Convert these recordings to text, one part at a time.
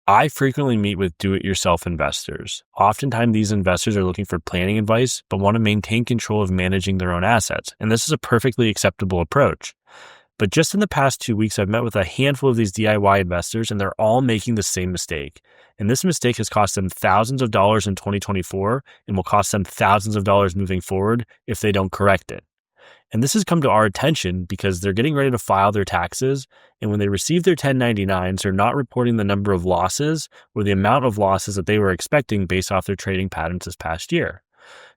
I frequently meet with do-it-yourself investors. Oftentimes, these investors are looking for planning advice, but want to maintain control of managing their own assets. And this is a perfectly acceptable approach. But just in the past 2 weeks, I've met with a handful of these DIY investors, and they're all making the same mistake. And this mistake has cost them thousands of dollars in 2024 and will cost them thousands of dollars moving forward if they don't correct it. And this has come to our attention because they're getting ready to file their taxes. And when they receive their 1099s, they're not reporting the number of losses or the amount of losses that they were expecting based off their trading patterns this past year.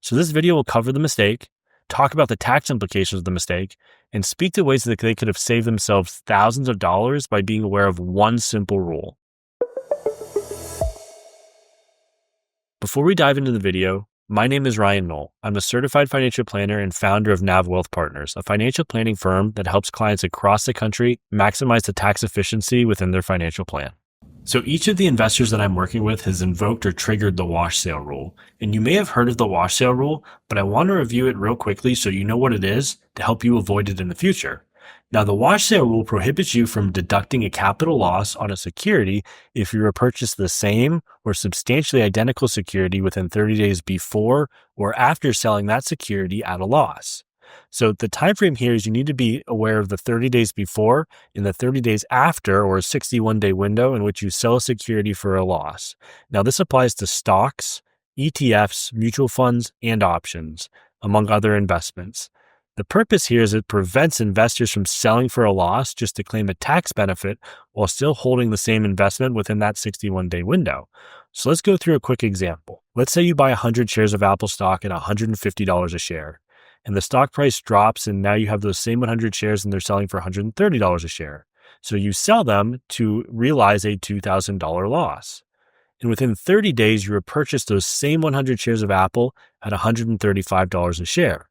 So this video will cover the mistake, talk about the tax implications of the mistake, and speak to ways that they could have saved themselves thousands of dollars by being aware of one simple rule. Before we dive into the video, my name is Ryan Knoll. I'm a certified financial planner and founder of Nav Wealth Partners, a financial planning firm that helps clients across the country maximize the tax efficiency within their financial plan. So each of the investors that I'm working with has invoked or triggered the wash sale rule. And you may have heard of the wash sale rule, but I want to review it real quickly so you know what it is to help you avoid it in the future. Now, the wash sale rule prohibits you from deducting a capital loss on a security if you repurchase the same or substantially identical security within 30 days before or after selling that security at a loss. So the time frame here is you need to be aware of the 30 days before and the 30 days after, or a 61-day window in which you sell a security for a loss. Now, this applies to stocks, ETFs, mutual funds, and options, among other investments. The purpose here is it prevents investors from selling for a loss just to claim a tax benefit while still holding the same investment within that 61-day window. So let's go through a quick example. Let's say you buy 100 shares of Apple stock at $150 a share, and the stock price drops, and now you have those same 100 shares and they're selling for $130 a share. So you sell them to realize a $2,000 loss. And within 30 days, you repurchase those same 100 shares of Apple at $135 a share.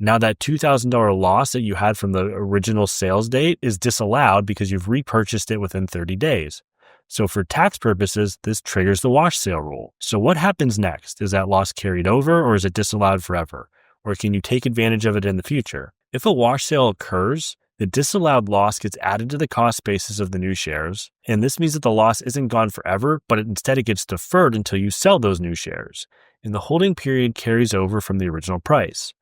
Now that $2,000 loss that you had from the original sales date is disallowed because you've repurchased it within 30 days. So for tax purposes, this triggers the wash sale rule. So what happens next? Is that loss carried over, or is it disallowed forever? Or can you take advantage of it in the future? If a wash sale occurs, the disallowed loss gets added to the cost basis of the new shares. And this means that the loss isn't gone forever, but instead it gets deferred until you sell those new shares. And the holding period carries over from the original price.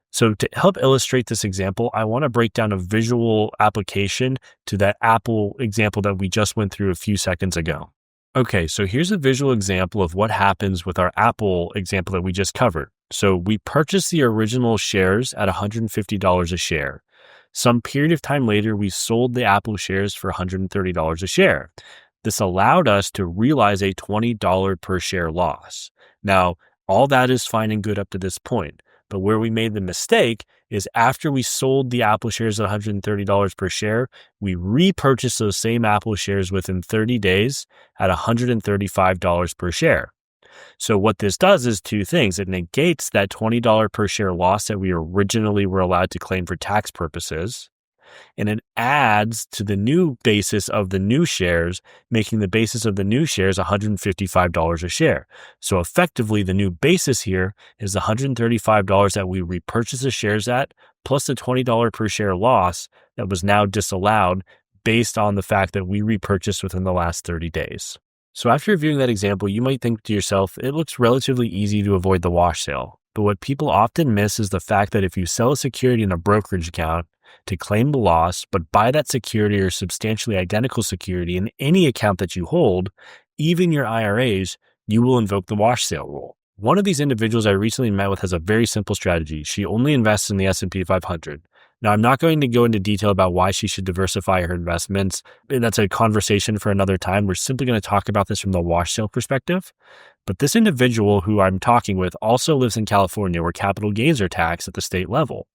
So to help illustrate this example, I want to break down a visual application to that Apple example that we just went through a few seconds ago. Okay, so here's a visual example of what happens with our Apple example that we just covered. So we purchased the original shares at $150 a share. Some period of time later, we sold the Apple shares for $130 a share. This allowed us to realize a $20 per share loss. Now, all that is fine and good up to this point. But where we made the mistake is after we sold the Apple shares at $130 per share, we repurchased those same Apple shares within 30 days at $135 per share. So what this does is two things. It negates that $20 per share loss that we originally were allowed to claim for tax purposes. And it adds to the new basis of the new shares, making the basis of the new shares $155 a share. So effectively, the new basis here is the $135 that we repurchased the shares at, plus the $20 per share loss that was now disallowed based on the fact that we repurchased within the last 30 days. So after reviewing that example, you might think to yourself, it looks relatively easy to avoid the wash sale. But what people often miss is the fact that if you sell a security in a brokerage account to claim the loss, but buy that security or substantially identical security in any account that you hold, even your IRAs, you will invoke the wash sale rule. One of these individuals I recently met with has a very simple strategy. She only invests in the S&P 500. Now, I'm not going to go into detail about why she should diversify her investments. That's a conversation for another time. We're simply going to talk about this from the wash sale perspective. But this individual who I'm talking with also lives in California, where capital gains are taxed at the state level.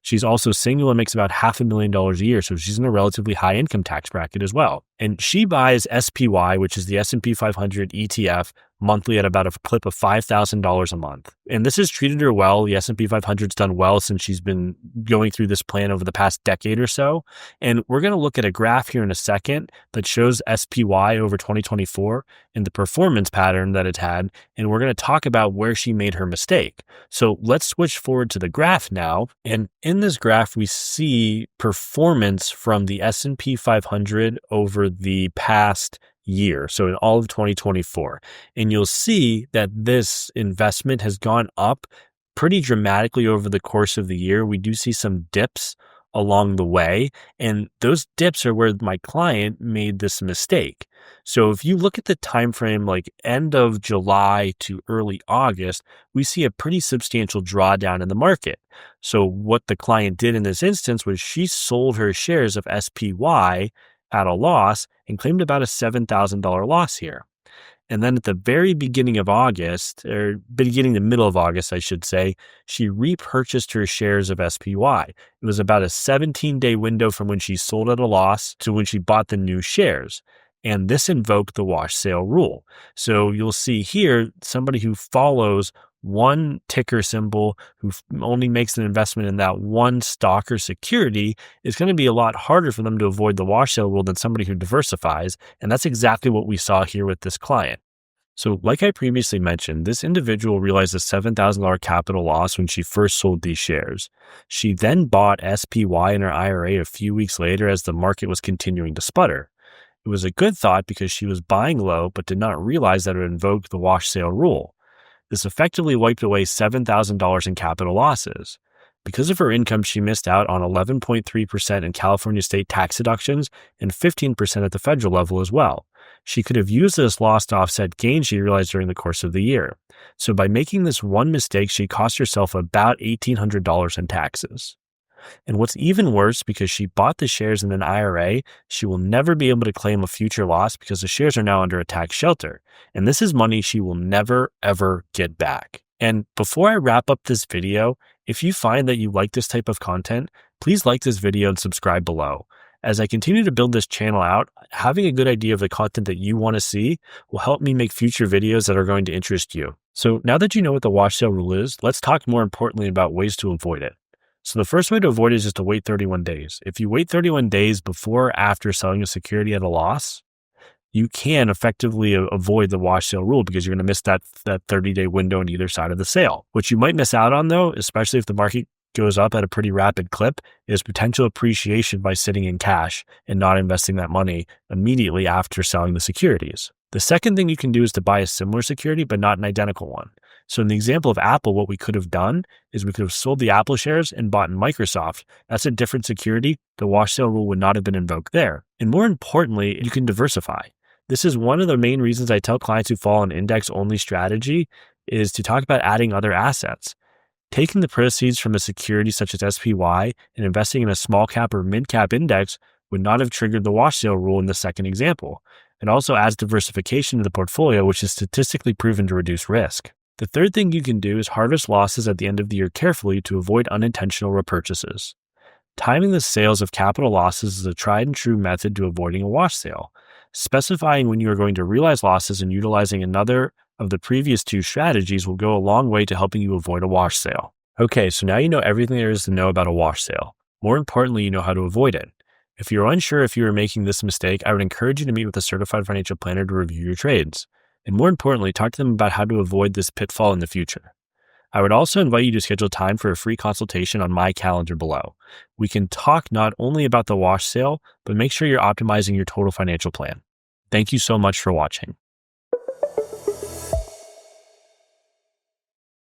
She's also single and makes about $500,000 a year, so she's in a relatively high income tax bracket as well. And she buys SPY, which is the S&P 500 ETF, monthly at about a clip of $5,000 a month. And this has treated her well. The S&P 500's done well since she's been going through this plan over the past decade or so. And we're going to look at a graph here in a second that shows SPY over 2024 and the performance pattern that it's had. And we're going to talk about where she made her mistake. So let's switch forward to the graph now. And in this graph, we see performance from the S&P 500 over the past year. So in all of 2024. And you'll see that this investment has gone up pretty dramatically over the course of the year. We do see some dips along the way, and those dips are where my client made this mistake. So if you look at the time frame like end of July to early August, we see a pretty substantial drawdown in the market. So what the client did in this instance was she sold her shares of SPY at a loss and claimed about a $7,000 loss here. And then at the very beginning of August, or beginning the middle of August, I should say, she repurchased her shares of SPY. It was about a 17-day window from when she sold at a loss to when she bought the new shares. And this invoked the wash sale rule. So you'll see here, somebody who follows one ticker symbol, who only makes an investment in that one stock or security, is going to be a lot harder for them to avoid the wash sale rule than somebody who diversifies. And that's exactly what we saw here with this client. So like I previously mentioned, this individual realized a $7,000 capital loss when she first sold these shares. She then bought SPY in her IRA a few weeks later as the market was continuing to sputter. It was a good thought because she was buying low but did not realize that it invoked the wash sale rule. This effectively wiped away $7,000 in capital losses. Because of her income, she missed out on 11.3% in California state tax deductions and 15% at the federal level as well. She could have used this loss to offset gains she realized during the course of the year. So by making this one mistake, she cost herself about $1,800 in taxes. And what's even worse, because she bought the shares in an IRA, she will never be able to claim a future loss because the shares are now under a tax shelter. And this is money she will never, ever get back. And before I wrap up this video, if you find that you like this type of content, please like this video and subscribe below. As I continue to build this channel out, having a good idea of the content that you want to see will help me make future videos that are going to interest you. So now that you know what the wash sale rule is, let's talk more importantly about ways to avoid it. So the first way to avoid it is just to wait 31 days. If you wait 31 days before or after selling a security at a loss, you can effectively avoid the wash sale rule because you're going to miss that 30-day window on either side of the sale. What you might miss out on, though, especially if the market goes up at a pretty rapid clip, is potential appreciation by sitting in cash and not investing that money immediately after selling the securities. The second thing you can do is to buy a similar security, but not an identical one. So in the example of Apple, what we could have done is we could have sold the Apple shares and bought Microsoft. That's a different security. The wash sale rule would not have been invoked there. And more importantly, you can diversify. This is one of the main reasons I tell clients who follow an index-only strategy is to talk about adding other assets. Taking the proceeds from a security such as SPY and investing in a small cap or mid cap index would not have triggered the wash sale rule in the second example. It also adds diversification to the portfolio, which is statistically proven to reduce risk. The third thing you can do is harvest losses at the end of the year carefully to avoid unintentional repurchases. Timing the sales of capital losses is a tried and true method to avoiding a wash sale. Specifying when you are going to realize losses and utilizing another of the previous two strategies will go a long way to helping you avoid a wash sale. Okay, so now you know everything there is to know about a wash sale. More importantly, you know how to avoid it. If you're unsure if you are making this mistake, I would encourage you to meet with a certified financial planner to review your trades. And more importantly, talk to them about how to avoid this pitfall in the future. I would also invite you to schedule time for a free consultation on my calendar below. We can talk not only about the wash sale, but make sure you're optimizing your total financial plan. Thank you so much for watching.